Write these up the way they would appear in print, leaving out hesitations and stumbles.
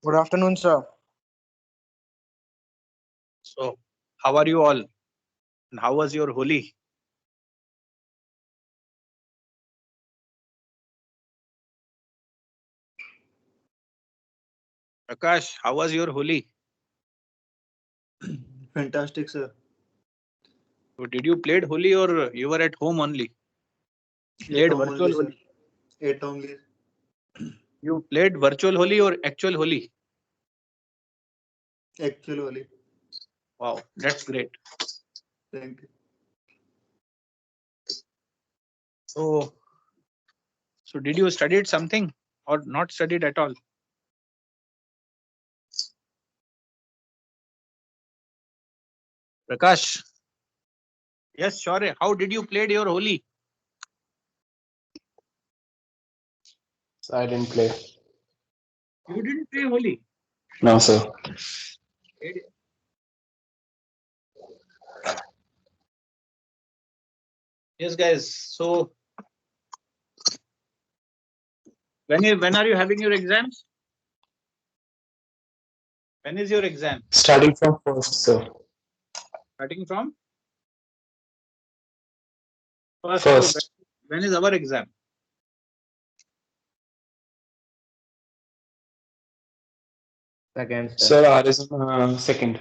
Good afternoon, sir. So, how are you all? And how was your Holi? Prakash, how was your Holi? Fantastic, sir. So did you played Holi or you were at home only? At Played home virtual only, sir. Holi. At home only. You played virtual Holi or actual Holi? Actual only. Wow, that's great. Thank you. So, so did you studied something or not studied at all? Prakash. Yes, sure. How did you played your Holi? So I didn't play. You didn't play Holi. No, sir. Yes, guys. So when are you having your exams? When is your exam? Starting from first, sir. Starting from first. First. So when is our exam? Second, sir. Sir, R is second.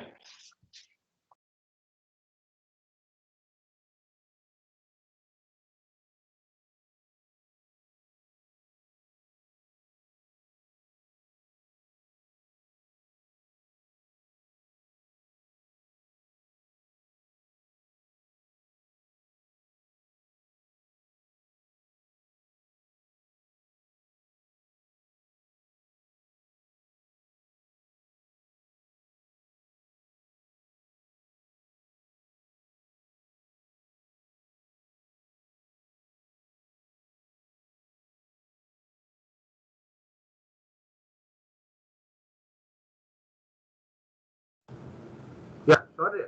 Yeah, sorry.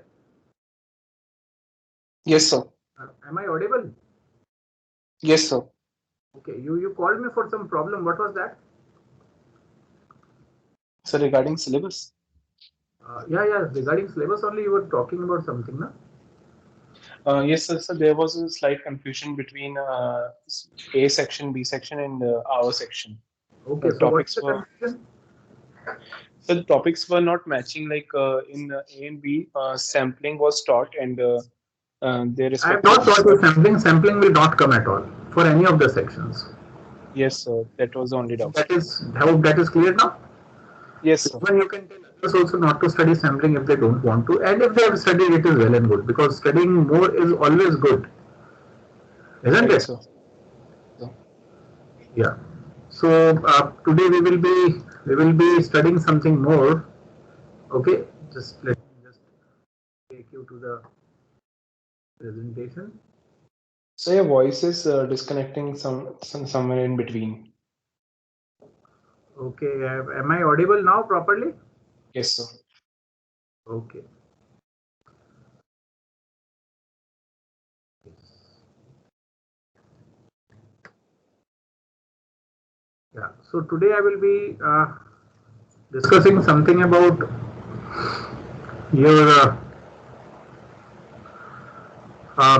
Yes, sir. Am I audible? Yes, sir. Okay, you called me for some problem. What was that? So regarding syllabus. Yeah. Regarding syllabus only, you were talking about something, na? Yes, sir. So there was a slight confusion between A section, B section, and our section. Okay, The so what's topics the were confusion? so the topics were not matching. Like in A and B, sampling was taught, and their I have respective. not taught you sampling. Sampling will not come at all for any of the sections. Yes, sir. That was the only doubt. That is clear now. Yes, sir. Even you can tell others also not to study sampling if they don't want to, and if they have studied, it is well and good because studying more is always good, isn't Right, it? sir. Yeah. So today we will be studying something more. Okay, just let me just take you to the presentation. So your voice is disconnecting somewhere in between. Okay, am I audible now properly? Yes, sir. Okay. Yeah. So today I will be discussing something about your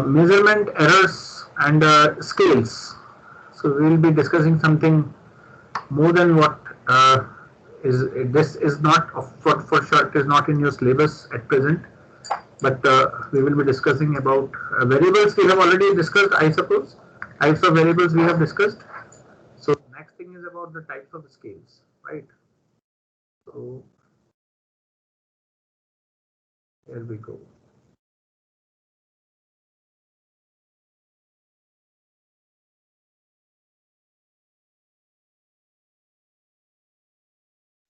measurement errors and scales. So we will be discussing something more than what is this is not for sure. It is not in your syllabus at present, but we will be discussing about variables. We have already discussed, I suppose. Types of variables we have discussed. So next thing is about the types of scales, right? So here we go.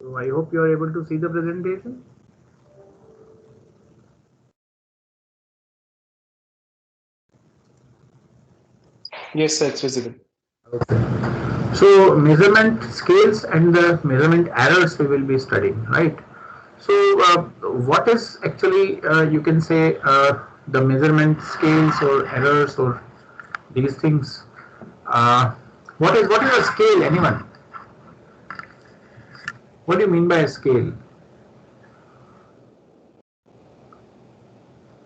So I hope you are able to see the presentation. Yes, sir. It's visible. Okay. So measurement scales and the measurement errors we will be studying, right? So what is actually you can say the measurement scales or errors or these things? What is a scale? Anyone? What do you mean by a scale?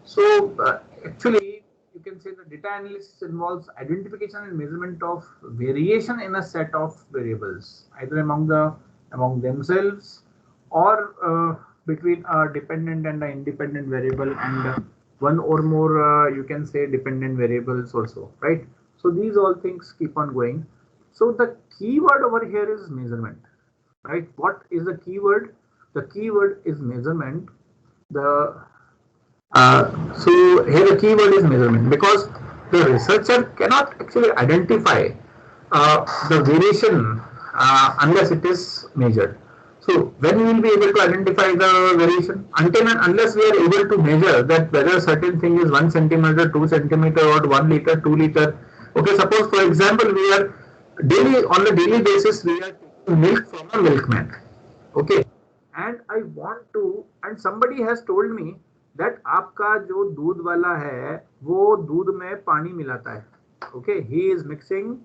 So actually, you can say the data analysis involves identification and measurement of variation in a set of variables, either among themselves or between a dependent and an independent variable, and one or more you can say dependent variables also, right? So these all things keep on going. So the keyword over here is measurement, right? What is the keyword? The keyword is measurement. So here the keyword is measurement, because the researcher cannot actually identify the variation unless it is measured. So when we will be able to identify the variation? Until and unless we are able to measure that whether a certain thing is 1 centimeter, 2 centimeter, or 1 liter, 2 liter. Okay, suppose for example we are on a daily basis we are taking milk from a milkman. Okay, and I want to, and somebody has told me that आपका जो दूध वाला है वो दूध में पानी मिलाता है. Okay, he is mixing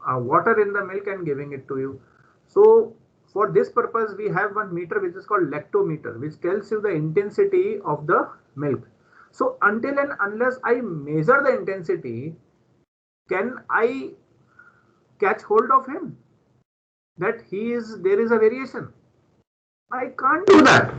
water in the milk and giving it to you. So for this purpose we have one meter which is called lactometer, which tells you the intensity of the milk. So until and unless I measure the intensity, can I catch hold of him that there is a variation? I can't do that.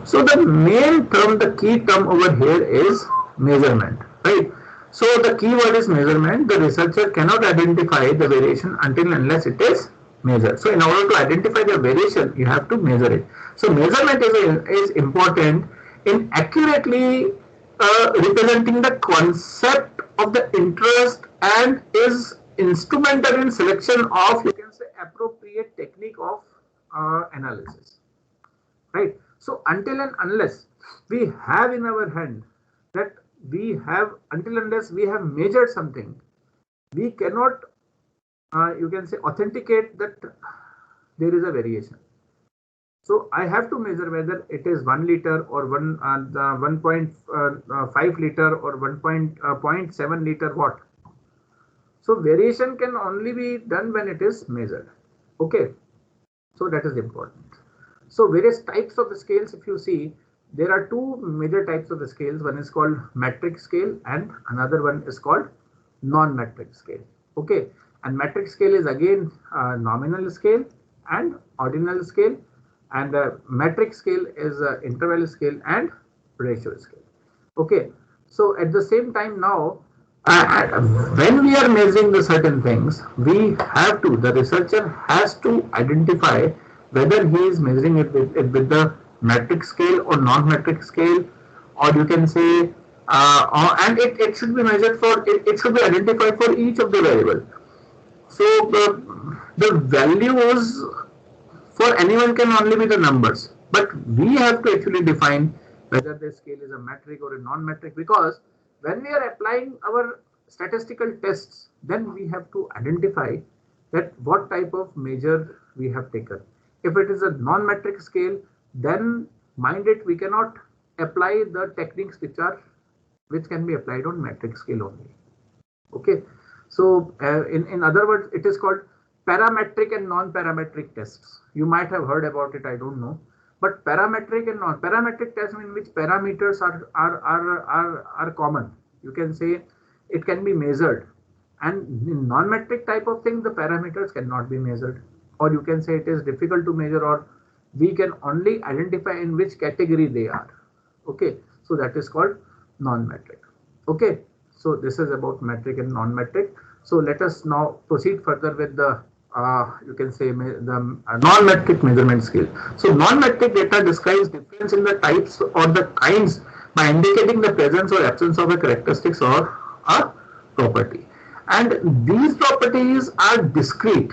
So the main term, the key term over here is measurement, right? So the keyword is measurement. The researcher cannot identify the variation until and unless it is measured. So in order to identify the variation, you have to measure it. So measurement is important in accurately representing the concept of the interest, and is instrumental in selection of, you can say, appropriate technique of analysis, right? So until and unless we have in our hand that until unless we have measured something, we cannot you can say authenticate that there is a variation. So I have to measure whether it is 1 liter or 1.5 liter or 1.7 liter what. So variation can only be done when it is measured. Okay, so that is important. So various types of the scales, if you see, there are two major types of the scales. One is called metric scale and another one is called non-metric scale. Okay, and metric scale is again nominal scale and ordinal scale, and metric scale is interval scale and ratio scale. Okay, so at the same time now, when we are measuring the certain things, the researcher has to identify whether he is measuring it with the metric scale or non-metric scale, or you can say, and it should be measured for, it should be identified for each of the variable. So the values for anyone can only be the numbers, but we have to actually define whether the scale is a metric or a non-metric, because when we are applying our statistical tests, then we have to identify that what type of measure we have taken. If it is a non-metric scale, then mind it, we cannot apply the techniques which can be applied on metric scale only. Okay, so in other words, it is called parametric and non-parametric tests. You might have heard about it, I don't know. But parametric and non-parametric tests in which parameters are common. You can say it can be measured, and in non-metric type of thing, the parameters cannot be measured, or you can say it is difficult to measure, or we can only identify in which category they are. Okay, so that is called non-metric. Okay, so this is about metric and non-metric. So let us now proceed further with the you can say the non-metric measurement scale. So non-metric data describes difference in the types or the kinds by indicating the presence or absence of a characteristics or a property, and these properties are discrete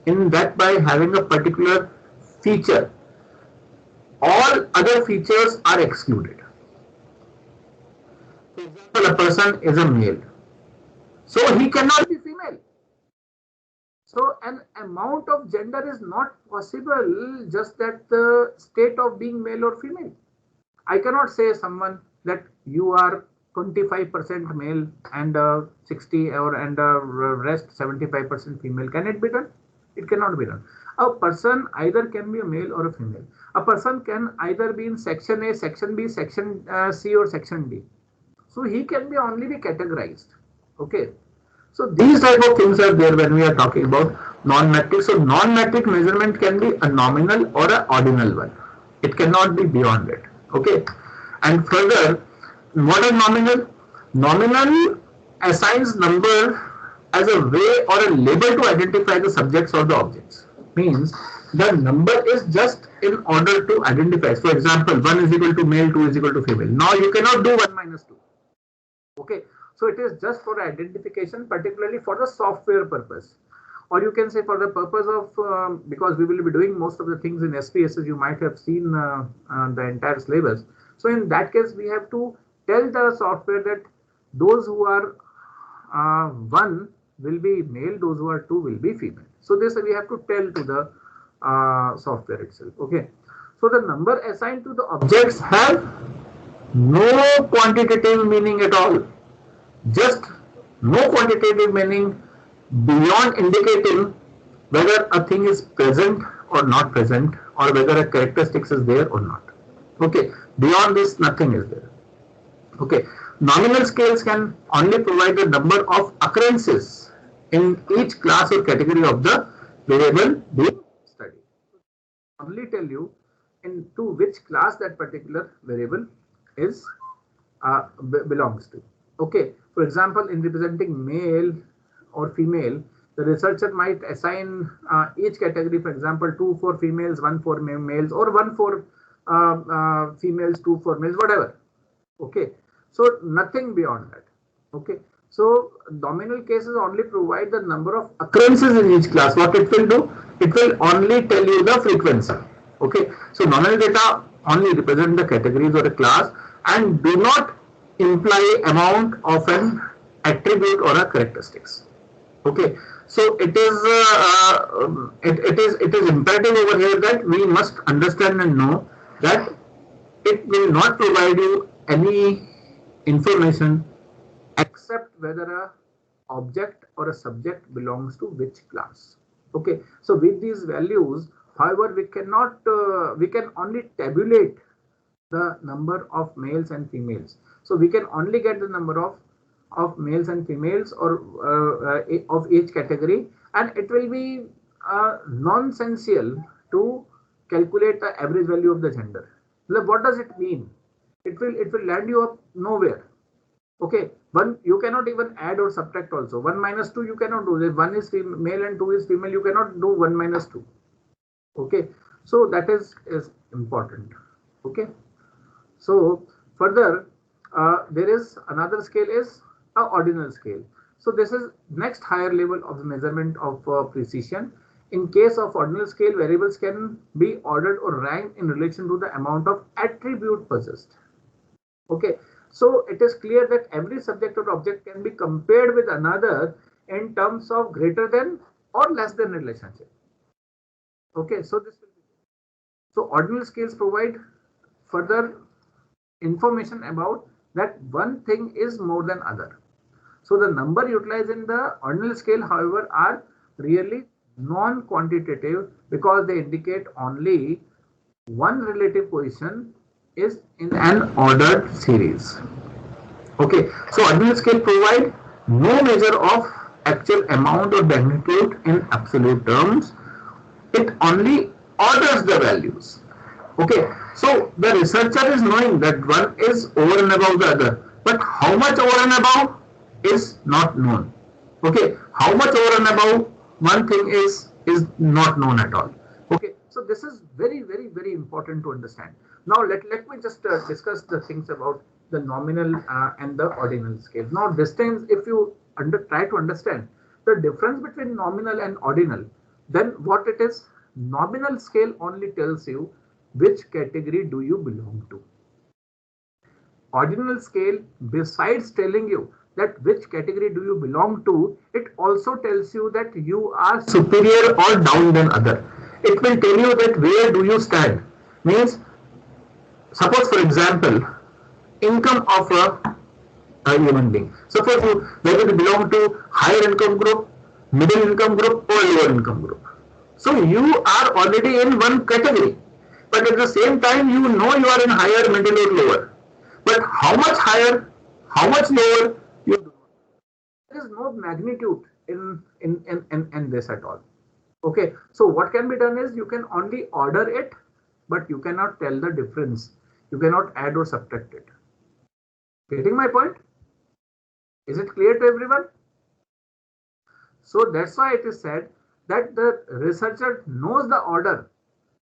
in that by having a particular feature, all other features are excluded. For example, a person is a male, so he cannot be female. So an amount of gender is not possible just that the state of being male or female. I cannot say someone that you are 25% male and 60 or and rest 75% female. Can it be done? It cannot be done. A person either can be a male or a female. A person can either be in section A, section B, section C, or section D. So he can be only be categorized. Okay. So these type of things are there when we are talking about non-metric. So non-metric measurement can be a nominal or a ordinal one. It cannot be beyond it. Okay. And further, what is nominal? Nominal assigns number as a way or a label to identify the subjects or the objects. Means the number is just in order to identify. For example, 1 is equal to male, 2 is equal to female. Now you cannot do 1 minus 2. Okay. So it is just for identification, particularly for the software purpose. Or you can say for the purpose of, because we will be doing most of the things in SPSS, you might have seen the entire syllabus. So in that case, we have to tell the software that those who are 1 will be male, those who are 2 will be female. So this we have to tell to the software itself. Okay. So the number assigned to the objects have no quantitative meaning at all. Just no quantitative meaning beyond indicating whether a thing is present or not present, or whether a characteristics is there or not. Okay. Beyond this, nothing is there. Okay. Nominal scales can only provide the number of occurrences in each class or category of the variable being studied. Only tell you into which class that particular variable is belongs to. Okay. For example, in representing male or female, the researcher might assign each category, for example, 2 for females, 1 for males, or 1 for females, 2 for males, whatever. Okay. So nothing beyond that. Okay. So nominal cases only provide the number of occurrences in each class. What it will do? It will only tell you the frequency. Okay. So nominal data only represent the categories or a class and do not imply amount of an attribute or a characteristics. Okay. So it is imperative over here that we must understand and know that it will not provide you any information except whether a object or a subject belongs to which class. Okay. So with these values, however, we cannot we can only tabulate the number of males and females. So we can only get the number of males and females or of each category, and it will be nonsensical to calculate the average value of the gender. What does it mean? It will land you up nowhere. Okay, you cannot even add or subtract also. 1 minus 2 you cannot do. If 1 is male and 2 is female, you cannot do 1 minus 2. Okay, so that is important. Okay, so further there is another scale is a ordinal scale. So this is next higher level of the measurement of precision. In case of ordinal scale, variables can be ordered or ranked in relation to the amount of attribute possessed. Okay, so it is clear that every subject or object can be compared with another in terms of greater than or less than relationship. Okay, so this will be so ordinal scales provide further information about that one thing is more than other. So the number utilized in the ordinal scale, however, are really non-quantitative because they indicate only one relative position is in an ordered series. Okay, so ordinal scale provide no measure of actual amount or magnitude in absolute terms. It only orders the values. Okay, so the researcher is knowing that one is over and above the other, but how much over and above is not known. Okay, how much over and above one thing is not known at all. Okay, so this is very, very, very important to understand. Now let me just discuss the things about the nominal and the ordinal scale. Now this time, if you try to understand the difference between nominal and ordinal, then what it is, nominal scale only tells you which category do you belong to. Ordinal scale, besides telling you that which category do you belong to, it also tells you that you are superior or down than other. It will tell you that where do you stand. Means, suppose for example, income of a human being. Suppose whether you belong to higher income group, middle income group or lower income group. So you are already in one category, but at the same time you know you are in higher, middle or lower. But how much higher, how much lower, you do not. There is no magnitude in this at all. Okay, so what can be done is you can only order it, but you cannot tell the difference. You cannot add or subtract it. Getting my point? Is it clear to everyone? So that's why it is said that the researcher knows the order,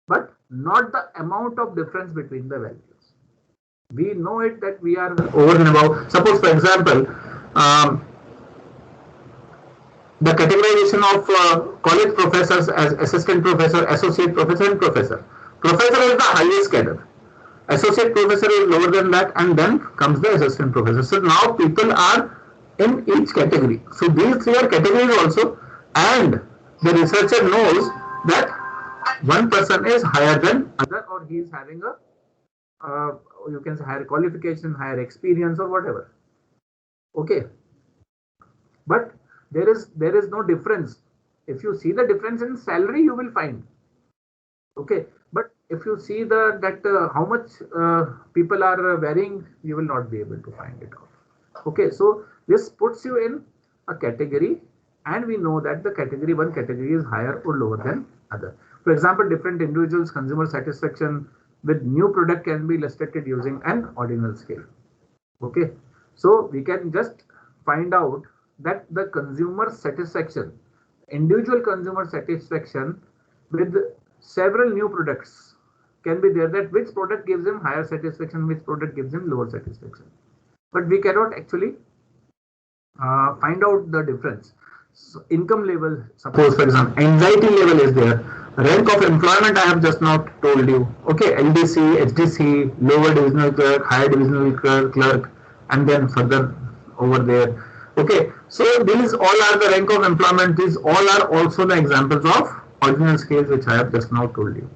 but not the amount of difference between the values. We know it that we are over and above. Suppose, for example, the categorization of college professors as assistant professor, associate professor, and professor. Professor is the highest cadre. Associate professor is lower than that, and then comes the assistant professor. So now people are in each category. So these three are categories also, and the researcher knows that one person is higher than other, or he is having a you can say higher qualification, higher experience, or whatever. Okay, but there is no difference. If you see the difference in salary, you will find. Okay, but if you see how much people are varying, you will not be able to find it out. Okay, so this puts you in a category, and we know that the one category is higher or lower than other. For example, different individuals' consumer satisfaction with new product can be illustrated using an ordinal scale. Okay, so we can just find out that the consumer satisfaction, individual consumer satisfaction with several new products can be there, that which product gives him higher satisfaction, which product gives him lower satisfaction. But we cannot actually find out the difference. So income level, suppose for example, anxiety level is there. Rank of employment I have just now told you. Okay, LDC, HDC, lower divisional clerk, higher divisional clerk, and then further over there. Okay, so these all are the rank of employment. These all are also the examples of ordinal scales which I have just now told you.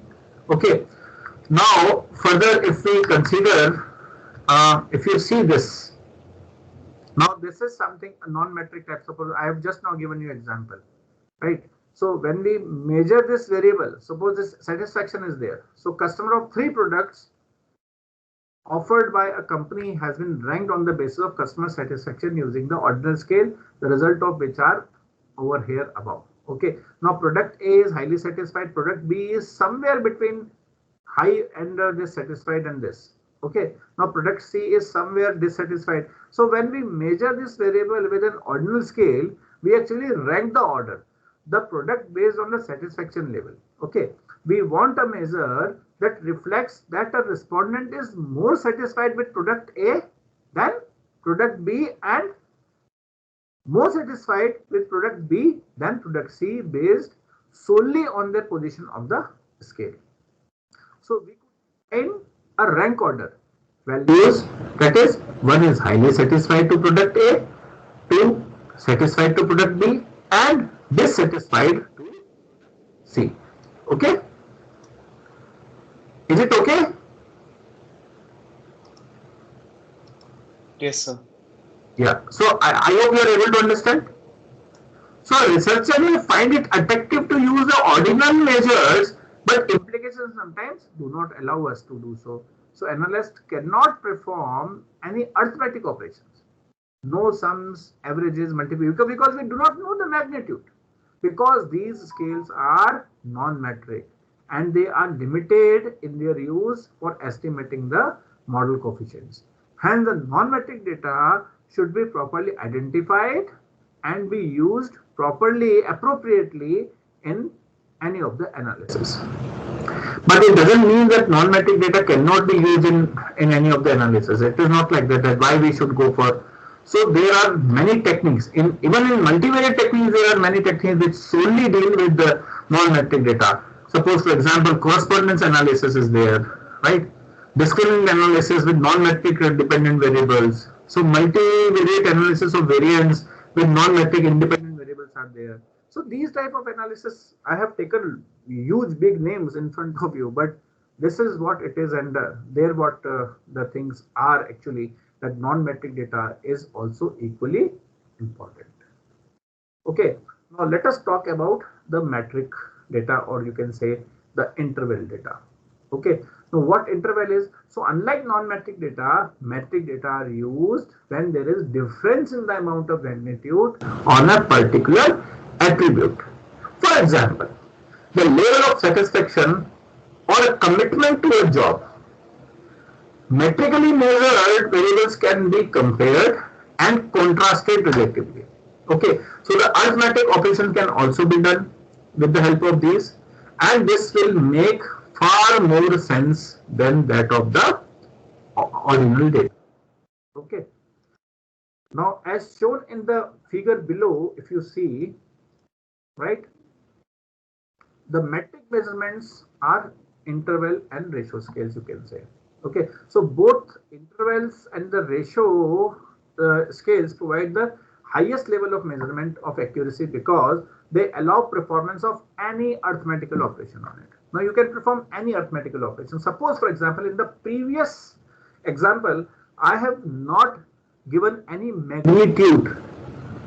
Okay, now further if we consider, if you see this, now this is something a non-metric type. Suppose I have just now given you example, right? So when we measure this variable, suppose this satisfaction is there. So customer of 3 products offered by a company has been ranked on the basis of customer satisfaction using the ordinal scale, the result of which are over here above. Okay, now product A is highly satisfied, product B is somewhere between high and dissatisfied and this. Okay, now product C is somewhere dissatisfied. So when we measure this variable with an ordinal scale, we actually rank the order, the product based on the satisfaction level. Okay, we want a measure that reflects that a respondent is more satisfied with product A than product B, and more satisfied with product B than product C based solely on their position of the scale. So we could find a rank order values, that is, 1 is highly satisfied to product A, 2 satisfied to product B, and dissatisfied to C. Okay, is it okay? Yes, sir. Yeah, so I hope you are able to understand. So a researcher may find it attractive to use the ordinal measures, but implications sometimes do not allow us to do so. So analyst cannot perform any arithmetic operations. No sums, averages, multiplications, because we do not know the magnitude. Because these scales are non-metric and they are limited in their use for estimating the model coefficients. Hence, the non-metric data should be properly identified and be used properly, appropriately in any of the analysis. But it doesn't mean that non-metric data cannot be used in any of the analysis. It is not like that, why we should go for. So there are many techniques. Even in multivariate techniques, there are many techniques which solely deal with the non-metric data. Suppose, for example, correspondence analysis is there, right? Discriminant analysis with non-metric dependent variables. So multivariate analysis of variance with non-metric independent variables are there. So these type of analysis, I have taken huge big names in front of you, but this is what it is, and there what the things are actually, that non-metric data is also equally important. Okay, now let us talk about the metric data, or you can say the interval data. Okay, now what interval is? So unlike non-metric data, metric data are used when there is difference in the amount of magnitude on a particular attribute. For example, the level of satisfaction or a commitment to a job. Metrically measured variables can be compared and contrasted relatively. Okay, so the arithmetic operation can also be done with the help of these, and this will make far more sense than that of the original data. Okay. Now, as shown in the figure below, if you see, right, the metric measurements are interval and ratio scales, you can say. Okay, so both intervals and the ratio scales provide the highest level of measurement of accuracy because they allow performance of any arithmetical operation on it. Now you can perform any arithmetical operation. Suppose, for example, in the previous example, I have not given any magnitude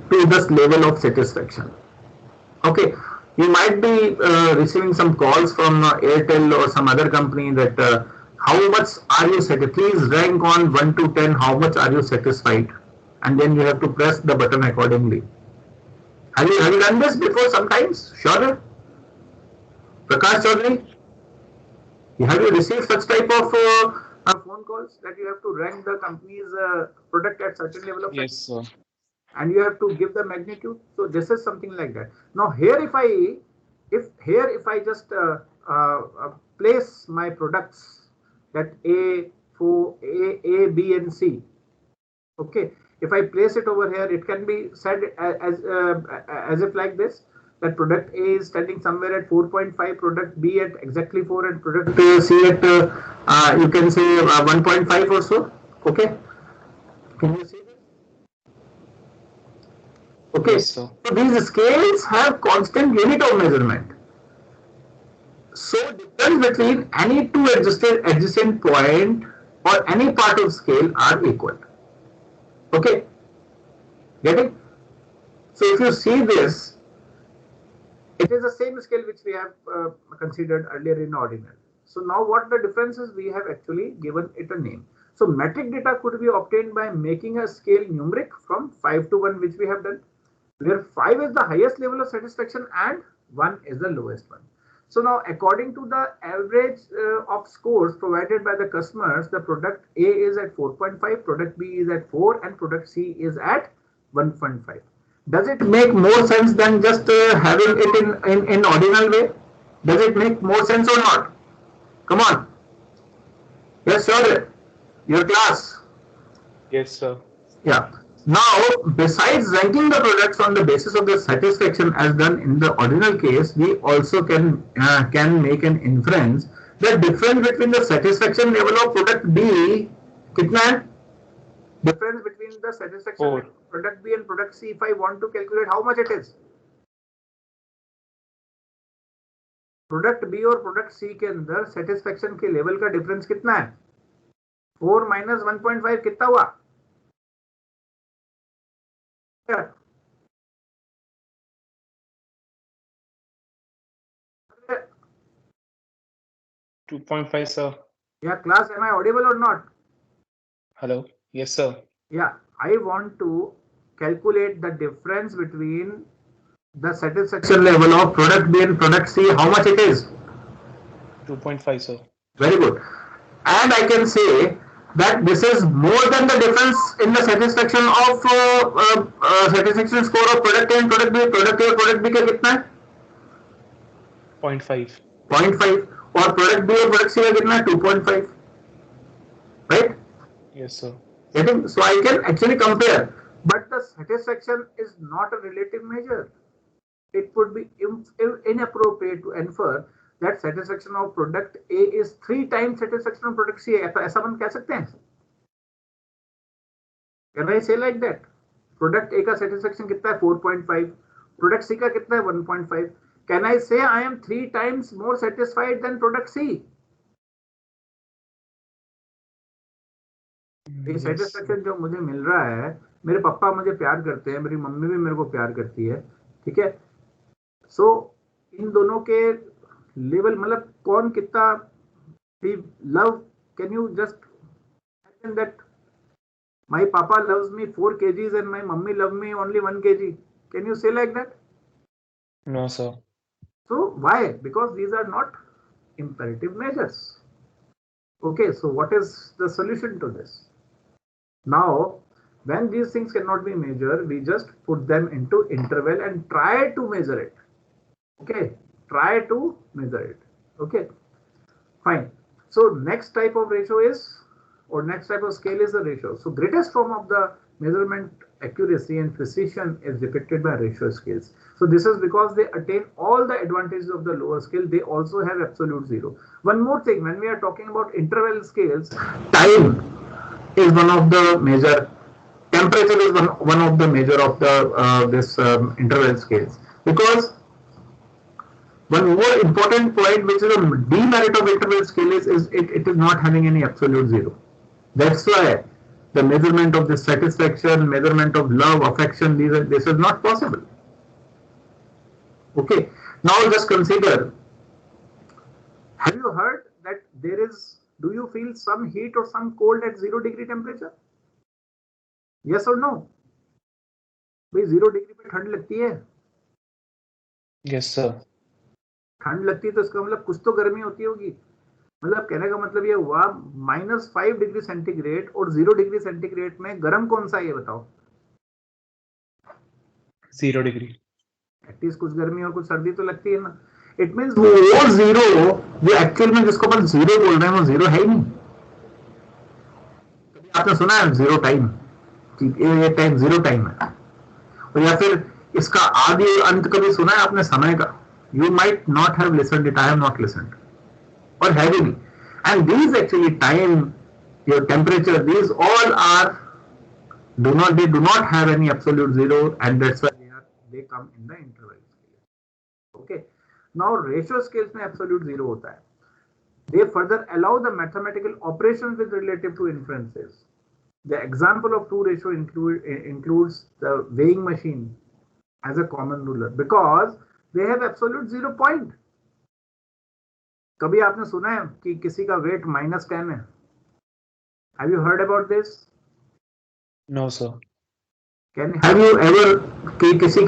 to this level of satisfaction. Okay, you might be receiving some calls from Airtel or some other company that how much are you satisfied? Please rank on 1 to 10, how much are you satisfied? And then you have to press the button accordingly. Have you done this before sometimes? Sure. Prakash Chaudhary, have you received such type of phone calls that you have to rank the company's product at certain level of Yes, sir. and you have to give the magnitude? So this is something like that. Now here if I just place my products that A, B and C. Okay, if I place it over here, it can be said as if like this, that product A is standing somewhere at 4.5, product B at exactly 4, and product C at you can say 1.5 or so. Okay, can you see this? Okay, Yes, sir. so these scales have constant unit of measurement. So difference between any two adjacent point or any part of scale are equal. Okay, get it? So if you see this, it is the same scale which we have considered earlier in ordinal. So now what the difference is, we have actually given it a name. So metric data could be obtained by making a scale numeric from 5 to 1, which we have done, where 5 is the highest level of satisfaction and 1 is the lowest one. So now according to the average of scores provided by the customers, the product A is at 4.5, product B is at 4 and product C is at 1.5. Does it make more sense than just having it in ordinal way? Does it make more sense or not? Come on. Yes, sir. Your class. Yes, sir. Yeah. Now, besides ranking the products on the basis of the satisfaction as done in the ordinal case, we also can make an inference. The difference between the satisfaction level of product B, kitna hai? Difference between the satisfaction 4. level of product B and product C, if I want to calculate how much it is. Product B और product C के अंदर satisfaction के level का difference कितना है? 4 minus 1.5 कितना हुआ? 2.5, sir. Yeah, class, am I audible or not? Hello. Yes, sir. Yeah, I want to calculate the difference between the satisfaction level of product B and product C, how much it is? 2.5, sir. Very good. And I can say that this is more than the difference in the satisfaction of satisfaction score of product A and product B. Product A और product B का कितना है? 0.5. 0.5 और product B और product C का कितना है? 2.5. Right? Yes, sir. Getting? So I can actually compare, but the satisfaction is not a relative measure. It would be inappropriate to infer that satisfaction of product A is 3 times satisfaction of product C. ऐसा हम कह सकते हैं? Can I say like that? Product A का satisfaction कितना है? 4.5. Product C का कितना है? 1.5. Can I say I am 3 times more satisfied than product C? ये satisfaction जो मुझे मिल रहा है, मेरे पापा मुझे प्यार करते हैं, मेरी मम्मी भी मेरे को प्यार करती है, ठीक है? So इन दोनों के लेवल मतलब कौन कितना love, can you just imagine that my papa loves me 4 kgs and my mummy love me only 1 kg? Can you say like that? No, sir. So why? Because these are not imperative measures. Okay, so what is the solution to this? Now, when these things cannot be measured, we just put them into interval and try to measure it. Okay, try to measure it. Okay, fine. So next type of ratio is, or next type of scale is the ratio. So greatest form of the measurement accuracy and precision is depicted by ratio scales. So this is because they attain all the advantages of the lower scale. They also have absolute zero. One more thing, when we are talking about interval scales, time is one of the major, temperature is one of the major of the interval scales, because one more important point which is a demerit of interval scale is it is not having any absolute zero. That's why the measurement of the satisfaction, measurement of love, affection, this is not possible. Okay, now just consider, have you heard that there is, do you feel some heat or some cold at 0 degree temperature? Yes or no? भाई 0 degree पे ठंड लगती है? Yes, sir. ठंड लगती है तो इसका मतलब कुछ तो गर्मी होती होगी. मतलब कहने का मतलब ये हुआ -5 डिग्री सेंटीग्रेड और 0 डिग्री सेंटीग्रेड में गर्म कौन सा है ये बताओ? 0 degree. एटलीस्ट कुछ गर्मी और कुछ सर्दी तो लगती है ना. इट मींस वो जीरो जो एक्चुअल में जिसको अपन जीरो बोल रहे हैं वो जीरो है ही नहीं. आपने सुना है जीरो टाइम, ये टाइम जीरो टाइम है. और या फिर इसका आदि और अंत कभी सुना है आपने समय का? You might not have listened it. I have not listened. Or have you? And these actually time, your temperature, these all are they do not have any absolute zero, and that's why they come in the interval scale. Okay. Now ratio scales में absolute zero होता है. They further allow the mathematical operations with relative to inferences. The example of two ratio includes the weighing machine as a common ruler because they have absolute 0 point. कभी आपने सुना है कि किसी का वेट -10 है? Have you heard about this? No, sir. Have you ever कि किसी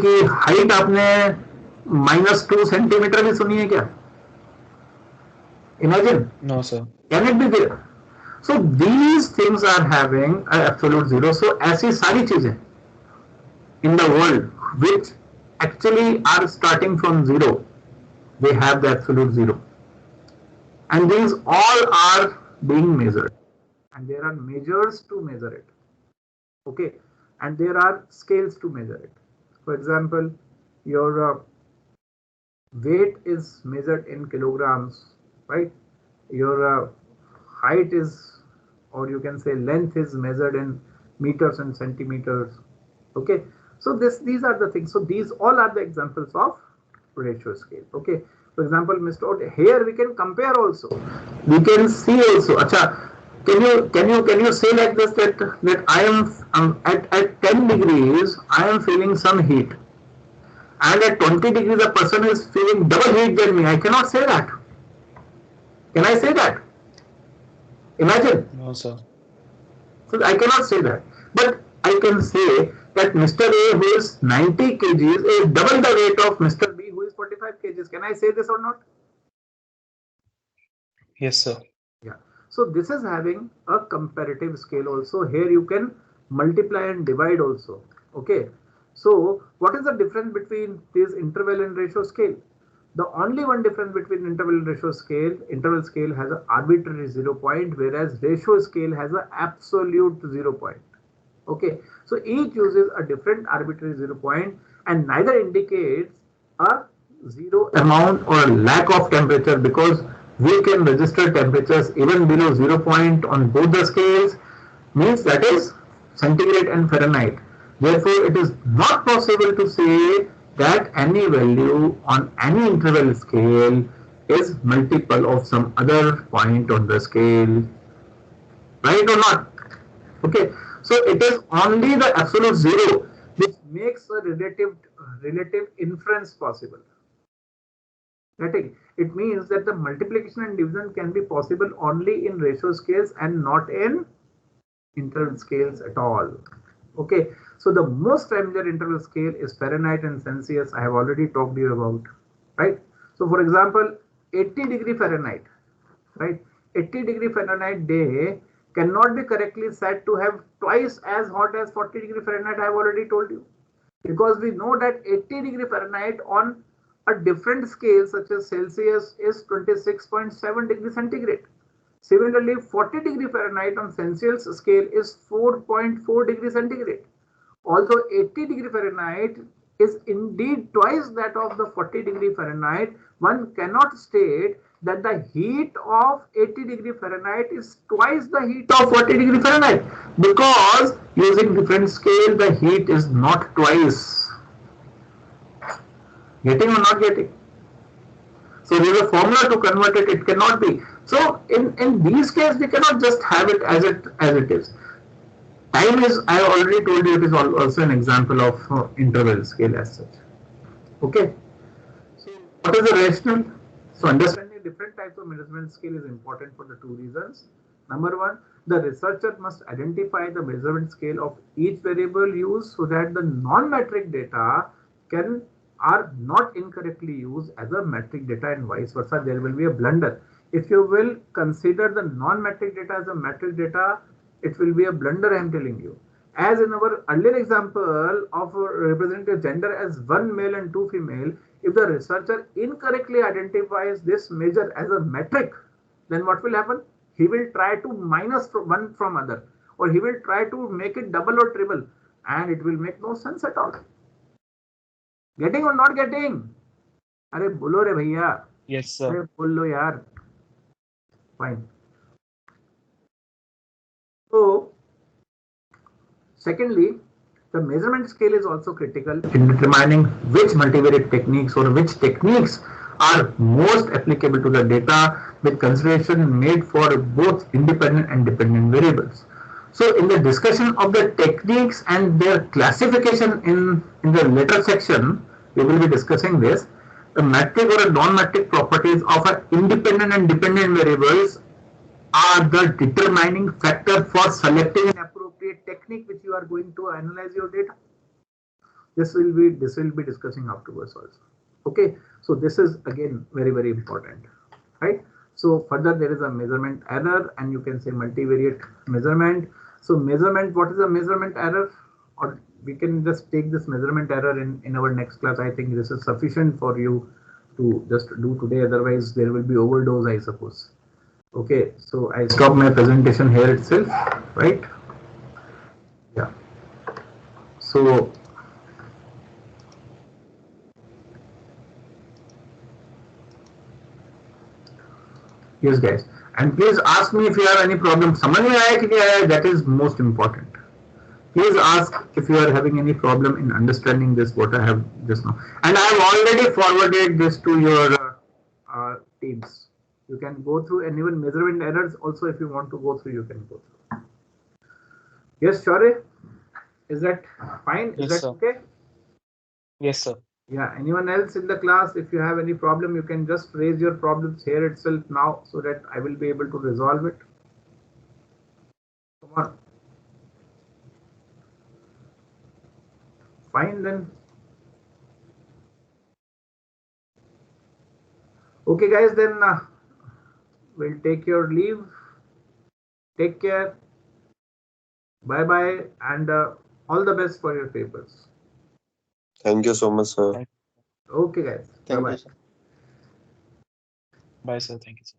की हाइट आपने -2 सेंटीमीटर भी सुनी है क्या? Imagine. No, sir. Can it be there? So these things are having an absolute zero. So ऐसी सारी चीजें in the world which actually are starting from zero, they have the absolute zero, and these all are being measured, and there are measures to measure it. Okay, and there are scales to measure it. For example, your weight is measured in kilograms, right? Your height is, or you can say length is measured in meters and centimeters. Okay, so these are the things. So these all are the examples of ratio scale. Okay, for example, Mr. Here we can compare also. We can see also. Acha, can you say like this that I am at 10 degrees I am feeling some heat, and at 20 degrees a person is feeling double heat than me? I cannot say that. Can I say that? Imagine. No, sir. So I cannot say that, but I can say that Mr. A, who is 90 kgs, is double the weight of Mr. B, who is 45 kgs. Can I say this or not? Yes, sir. Yeah. So this is having a comparative scale also. Here you can multiply and divide also. Okay. So what is the difference between this interval and ratio scale? The only one difference between interval and ratio scale, interval scale has an arbitrary 0 point, whereas ratio scale has an absolute 0 point. Okay, so each uses a different arbitrary 0 point, and neither indicates a zero amount or lack of temperature, because we can register temperatures even below 0 point on both the scales, means that is centigrade and Fahrenheit. Therefore, it is not possible to say that any value on any interval scale is multiple of some other point on the scale, right or not? Okay, so it is only the absolute zero which makes a relative inference possible. It means that the multiplication and division can be possible only in ratio scales and not in interval scales at all. Okay, so the most familiar interval scale is Fahrenheit and Celsius. I have already talked to you about, right? So for example, 80° Fahrenheit, right? 80° Fahrenheit day cannot be correctly said to have twice as hot as 40° Fahrenheit. I have already told you, because we know that 80° Fahrenheit on a different scale such as Celsius is 26.7 degrees centigrade. Similarly, 40° Fahrenheit on Celsius scale is 4.4 degrees centigrade. Although 80° Fahrenheit is indeed twice that of the 40° Fahrenheit, one cannot state that the heat of 80° Fahrenheit is twice the heat of 40° Fahrenheit, because using different scale, the heat is not twice. Getting or not getting? So there is a formula to convert it. It cannot be. So in these cases, we cannot just have it as it is. Time is, I already told you, it is also an example of interval scale as such. Okay. So what is the rationale? So understanding different types of measurement scale is important for the two reasons. Number one, the researcher must identify the measurement scale of each variable used so that the non-metric data are not incorrectly used as a metric data, and vice versa. There will be a blunder. If you will consider the non-metric data as a metric data, it will be a blunder, I am telling you. As in our earlier example of representing gender as 1 male and 2 female, if the researcher incorrectly identifies this measure as a metric, then what will happen? He will try to minus one from other, or he will try to make it double or triple, and it will make no sense at all. Getting or not getting? अरे बोलो रे भैया. Yes, sir. अरे बोल लो यार. Fine. So, secondly, the measurement scale is also critical in determining which multivariate techniques or which techniques are most applicable to the data, with consideration made for both independent and dependent variables. So in the discussion of the techniques and their classification in the later section, we will be discussing this. The metric or a non-metric properties of an independent and dependent variables are the determining factor for selecting an appropriate technique which you are going to analyze your data. This will be discussing afterwards also. Okay, so this is again very, very important, right? So further, there is a measurement error, and you can say multivariate measurement. So measurement, what is a measurement error? Or we can just take this measurement error in our next class. I think this is sufficient for you to just do today. Otherwise, there will be overdose, I suppose. Okay, so I stop my presentation here itself, right? Yeah. So yes, guys, and please ask me if you have any problem. समझ में आया कि क्या है? That is most important. Please ask if you are having any problem in understanding this, what I have just now. And I have already forwarded this to your teams. You can go through, and even measurement errors also, if you want to go through, you can go through. Yes, Shaurya? Is that fine? Yes, is that sir. okay? Yes, sir. Yeah, anyone else in the class, if you have any problem, you can just raise your problems here itself now so that I will be able to resolve it. Come on. Fine then. Okay, guys, then we'll take your leave. Take care. Bye-bye, and all the best for your papers. Thank you so much, sir. Okay, guys. Thank Bye-bye. you, sir. Bye, sir. Thank you, sir.